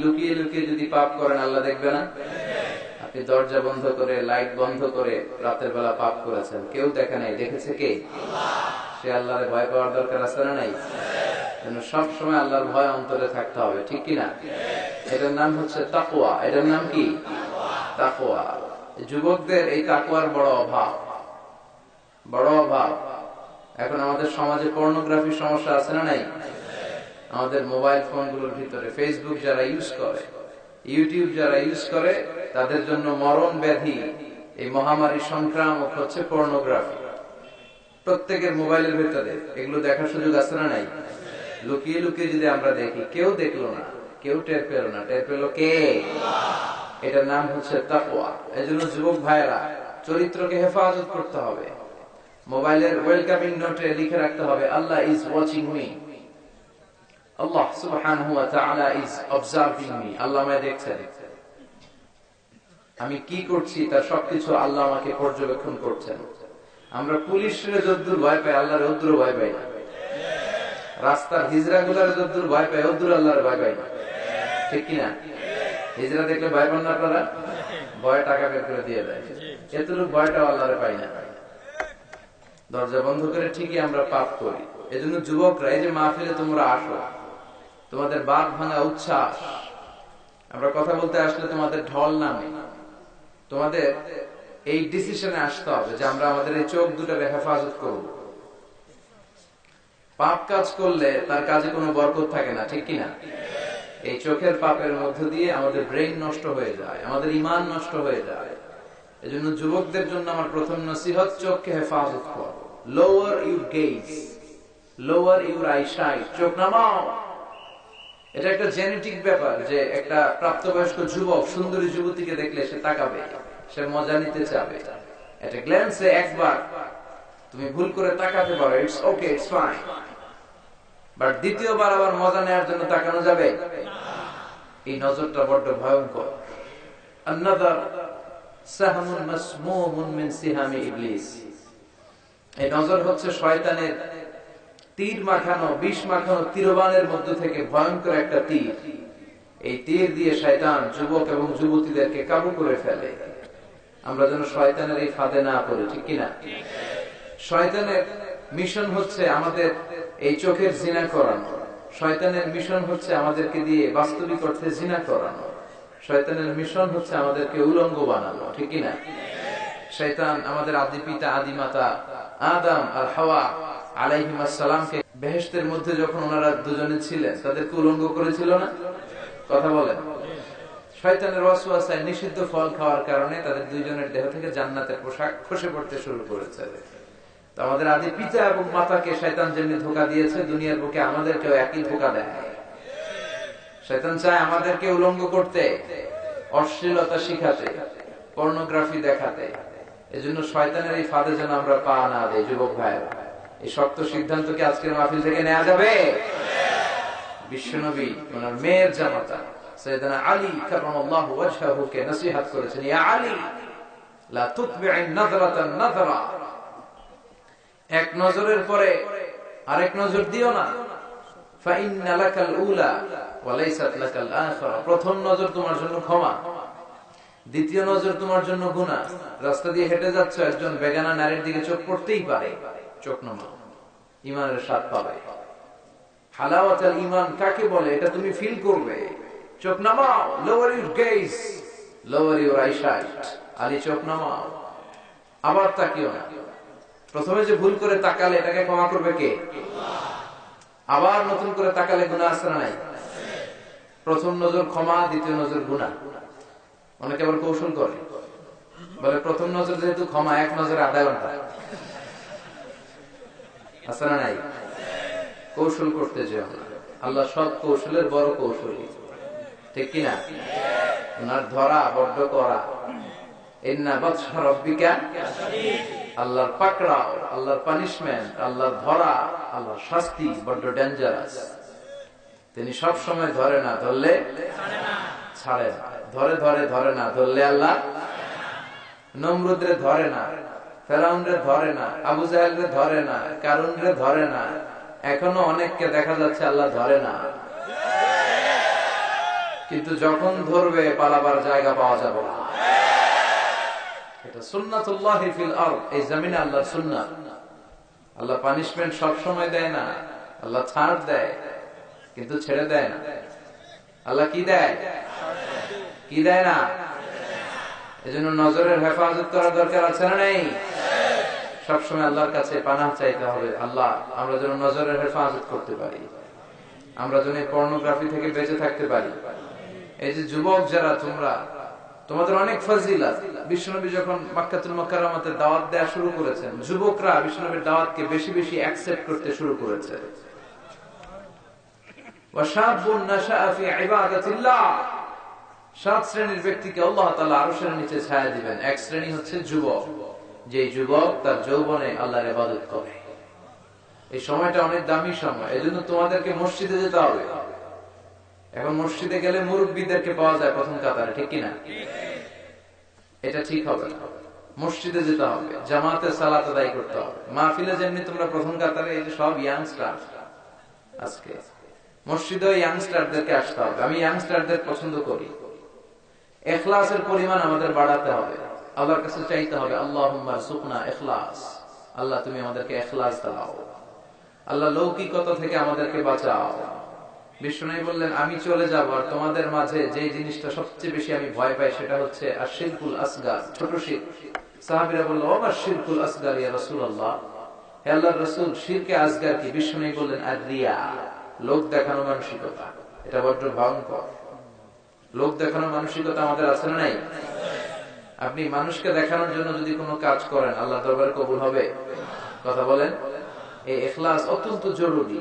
লুকিয়ে লুকিয়ে যদি পাপ করেন আল্লাহ দেখবে না? আপনি দরজা বন্ধ করে লাইট বন্ধ করে রাতের বেলা পাপ করেছেন, কেউ দেখে নাই, দেখেছে কে? সে আল্লাহরে ভয় পাওয়ার দরকার আছে না নাই? সব সময় আল্লাহর ভয় অন্তরে থাকতে হবে, ঠিক কিনা? এটার নাম হচ্ছে তাকওয়া। এটার নাম কি? তাকওয়া। যুবকদের এই তাকওয়ার বড় অভাব, বড় অভাব। এখন আমাদের সমাজে পর্নোগ্রাফির সমস্যা আছে না নাই? আমাদের মোবাইল ফোনগুলোর ভিতরে ফেসবুক যারা ইউজ করে, ইউটিউব যারা ইউজ করে, তাদের জন্য মরণ ব্যাধি, এই মহামারী সংক্রামক হচ্ছে পর্নোগ্রাফি। প্রত্যেকের মোবাইলের ভিতরে এগুলো দেখার সুযোগ আছে না নাই? লুকিয়ে লুকিয়ে যদি আমরা দেখি, কেউ দেখলো না, কেউ টের পেল না, টের পেল কে? এটার নাম হচ্ছে তাকওয়া। এজন্য যুবক ভাইরা চরিত্রকে হেফাজত করতে হবে। মোবাইলের ওয়েলকামিং নোটে লিখে রাখতে হবে, আল্লাহ ইজ ওয়াচিং মি, আল্লাহ সুবহানাহু ওয়া তাআলা ইজ অবজার্ভিং মি। আল্লাহ আমায় দেখছেন, আমি কি করছি তার সবকিছু আল্লাহ আমাকে পর্যবেক্ষণ করছেন। আমরা পুলিশের যদ্দুর ভয় পাই, আল্লাহর যদ্দুর ভয় পাই না। রাস্তার হিজড়া গুলার যদ্দুর ভয় পাই, যদ্দুর আল্লাহর ভয় পাই না, ঠিক কিনা? হিজড়া দেখলে ভয় পান না আপনারা? ভয় টাকা বের করে দিয়ে দেয়, এতটুকু ভয়টাও আল্লাহরে পাই না। দরজা বন্ধ করে ঠিকই আমরা পাপ করি। এজন্য যুবকরা, এই যে মাহফিলে তোমরা আসো, তোমাদের বাদ ভাঙা উচ্ছ্বাস, আমরা কথা বলতে আসলে তোমাদের ঢল নামে। তোমাদের এই ডিসিশনে আসতে হবে যে আমরা আমাদের এই চোখ দুটোর হেফাজত করব। পাপ কাজ করলে তার কাজে কোনো বরকত থাকে না, ঠিক কিনা? এই চোখের পাপের মধ্য দিয়ে আমাদের ব্রেইন নষ্ট হয়ে যায়, আমাদের ঈমান নষ্ট হয়ে যায়। এজন্য যুবকদের জন্য আমার প্রথম নসিহত, চোখকে হেফাজত করো। Lower your gauge, lower your eyesight, চোখ নামাও। এটা একটা জেনেটিক ব্যাপার যে একটা প্রাপ্তবয়স্ক যুবক সুন্দরী যুবতীকে দেখলে সে তাকাবে, সে মজা নিতে চাবে। এটা গ্ল্যান্সে একবার তুমি ভুল করে তাকাতে পারো, it's okay, it's fine. But দ্বিতীয়বার আবার মজা নেওয়ার জন্য তাকানো যাবে? এই নজরটা বড্ড ভয়ঙ্কর। আন-নাযার সাহমুন মাসমুমুন মিন সিহামি ইবলিস। এই নজর হচ্ছে শয়তানের তীর মাখানো, বিষ মাখানো তীরবানের মধ্য থেকে ভয়ঙ্কর একটা তীর। এই তীর দিয়ে শয়তান যুবক এবং যুবতীদেরকে কাবু করে ফেলে। আমরা যেন শয়তানের এই ফাঁদে না পড়ি, ঠিক কিনা? শয়তানের মিশন হচ্ছে আমাদের এই চোখের জিনা করানো। শয়তানের মিশন হচ্ছে আমাদেরকে দিয়ে বাস্তবিক অর্থে জিনা করানো। শয়তানের মিশন হচ্ছে আমাদেরকে উলঙ্গ বানানো, ঠিক কিনা? শয়তান আমাদের আদি পিতা আদি মাতা আদম আর হাওয়া আলাইহিস সালামকে বেহেশতের মধ্যে যখন ওনারা দুজনে ছিলেন, তাদেরকে উলঙ্গ করেছিল না? কথা বলেন। শয়তানের ওয়াসওয়াসায় নিষিদ্ধ ফল খাওয়ার কারণে তাদের দুইজনের দেহ থেকে জান্নাতের পোশাক খসে পড়তে শুরু করেছে। তো আমাদের আদি পিতা এবং মাতাকে শয়তান যেমনি ধোঁকা দিয়েছে, দুনিয়ার বুকে আমাদেরকেও একই ধোঁকা দেয়। শয়তান চায় আমাদেরকে উলঙ্গ করতে, অশ্লীলতা শিখাতে, পর্নোগ্রাফি দেখাতে। এজন্য শয়তানের এই ফাঁদে যেন আমরা পা না দেই। যুবক ভাইয়েরা, এই শক্ত সিদ্ধান্ত কি আজকের মাহফিল থেকে নেওয়া যাবে? বিশ্বনবী ওনার মেয়ের জামাতা সাইয়েদনা আলী কারামাল্লাহু ওয়াজহাহু কে নসিহত করেছেন, ইয়া আলী লা তুতবি'ন নাযরাতান নাযরা, এক নজরের পরে আরেক নজর দিও না। ফাইন্না লাকাল উলা ওয়া লাইসাত লাকাল আখিরা, প্রথম নজর তোমার জন্য ক্ষমা, দ্বিতীয় নজর তোমার জন্য গুনাহ। রাস্তা দিয়ে হেঁটে যাচ্ছ, একজন বেগানা নারীর দিকে চোখ পড়তেই পারে, চোখ নামাও, ঈমানের স্বাদ পাবে। হালাওয়াতুল ঈমান কাকে বলে এটা তুমি ফিল করবে। চোখ নামাও, lower your gauge, lower your eyesight. Ali চোখ নামাও, আবার তাকিও না। প্রথমে যে ভুল করে তাকালে এটাকে ক্ষমা করবে কে? আবার নতুন করে তাকালে গুনাহ আছে না নাই? প্রথম নজর ক্ষমা, দ্বিতীয় নজর গুনাহ। অনেকে আবার কৌশল করে, বলে প্রথম নজর যেহেতু ক্ষমা, এক নজরে আধা ঘন্টা। আছে না নাই? কৌশল করতে যেও না। আল্লাহ সব কৌশলের বড় কৌশলী, ঠিক কিনা? ওনার ধরা বড্ড করা। ইন্না বাতশা রাব্বিকা, আল্লাহর পাকড়াও, আল্লাহর পানিশমেন্ট, আল্লাহর ধরা, আল্লাহর শাস্তি বড্ড ডেঞ্জারাস। তিনি সব সময় ধরে না, ধরলে ছাড়ে না। ধরে ধরে ধরে না, ধরলে আল্লাহ। নমরুদরে ধরে না, ফেরাউনরে ধরে না, আবু জাহেলরে ধরে না, কারুনরে ধরে না। এখনো অনেককে দেখা যাচ্ছে আল্লাহ ধরে না। কিন্তু যখন ধরবে পালাবার জায়গা পাওয়া যাবে না। এটা সুন্নাতুল্লাহি ফিল আরদ, এই জমিনে আল্লাহর সুন্নাত। আল্লাহ পানিশমেন্ট সব সময় দেয় না, আল্লাহ ছাড় দেয় কিন্তু ছেড়ে দেয় না। আল্লাহ কি দেয়? কি দেয় না? এজন্য নজরের হেফাজত করার দরকার আছে না নেই? সবসময় আল্লাহর কাছে পানাহ চাইতে হবে, আল্লাহ আমরা যেন নজরের হেফাজত করতে পারি, আমরা যেন পর্নোগ্রাফি থেকে বেঁচে থাকতে পারি। এই যে যুবক যারা তোমরা, তোমাদের অনেক ফজিলত। বিশ্বনবী যখন মক্কাতুল মুকাররমাতে দাওয়াত দেয়া শুরু করেছেন, যুবকরা বিশ্বনবীর দাওয়াতকে বেশি বেশি অ্যাকসেপ্ট করতে শুরু করেছে। ওয়াশাবুন নাশাআ ফি ইবাদাতিল্লাহ, 7 শ্রেণীর ব্যক্তিকে আল্লাহ তাআলা আরশের নিচে ছায়া দিবেন। এক শ্রেণী হচ্ছে যুবক, যে যুবক তার যৌবনে আল্লাহর ইবাদত করে। এই সময়টা অনেক দামি সময়, এজন্য তোমাদেরকে মসজিদে যেতে হবে। এখন মসজিদে গেলে মুরব্বীদেরকে পাওয়া যায় প্রথম কাতারে, ঠিক কিনা? এটা ঠিক হবে না। মসজিদে যেতে হবে, জামাতে সালাত আদায় করতে হবে। মাহফিলে যেমনি তোমরা প্রথম কাতারে, এই যে সব ইয়াংস্টার আজকে মসজিদে, ইয়াংস্টারদেরকে আসতে হবে। আমি ইয়াংস্টারদের পছন্দ করি। ইখলাসের পরিমাণ আমাদের বাড়াতে হবে, আল্লাহর কাছে চাইতে হবে, আল্লাহুম্মা রযুকনা ইখলাস, আল্লাহ তুমি আমাদেরকে ইখলাস দাও, আল্লাহ লৌকিকতা থেকে আমাদেরকে বাঁচাও। বিষ্ণু বললেন, আমি চলে যাব আর তোমাদের মাঝে যে জিনিসটা সবচেয়ে বেশি আমি ভয় পাই সেটা হচ্ছে আশিরকুল আসগার, ছোট শিরক। সাহাবীরা বলল, ও মা শিরকুল আসগার ইয়া রাসূলুল্লাহ, হে আল্লাহর রাসূল, শিরকে আসগার কি? বিষ্ণু বললেন, আর রিয়া, লোক দেখানো মানসিকতা। এটা বড় ভয়ঙ্কর। লোক দেখানো মানসিকতা আমাদের আছে না নাই? আপনি মানুষকে দেখানোর জন্য যদি কোনো কাজ করেন, আল্লাহ দরবারে কবুল হবে? কথা বলেন। এই ইখলাস অত্যন্ত জরুরি।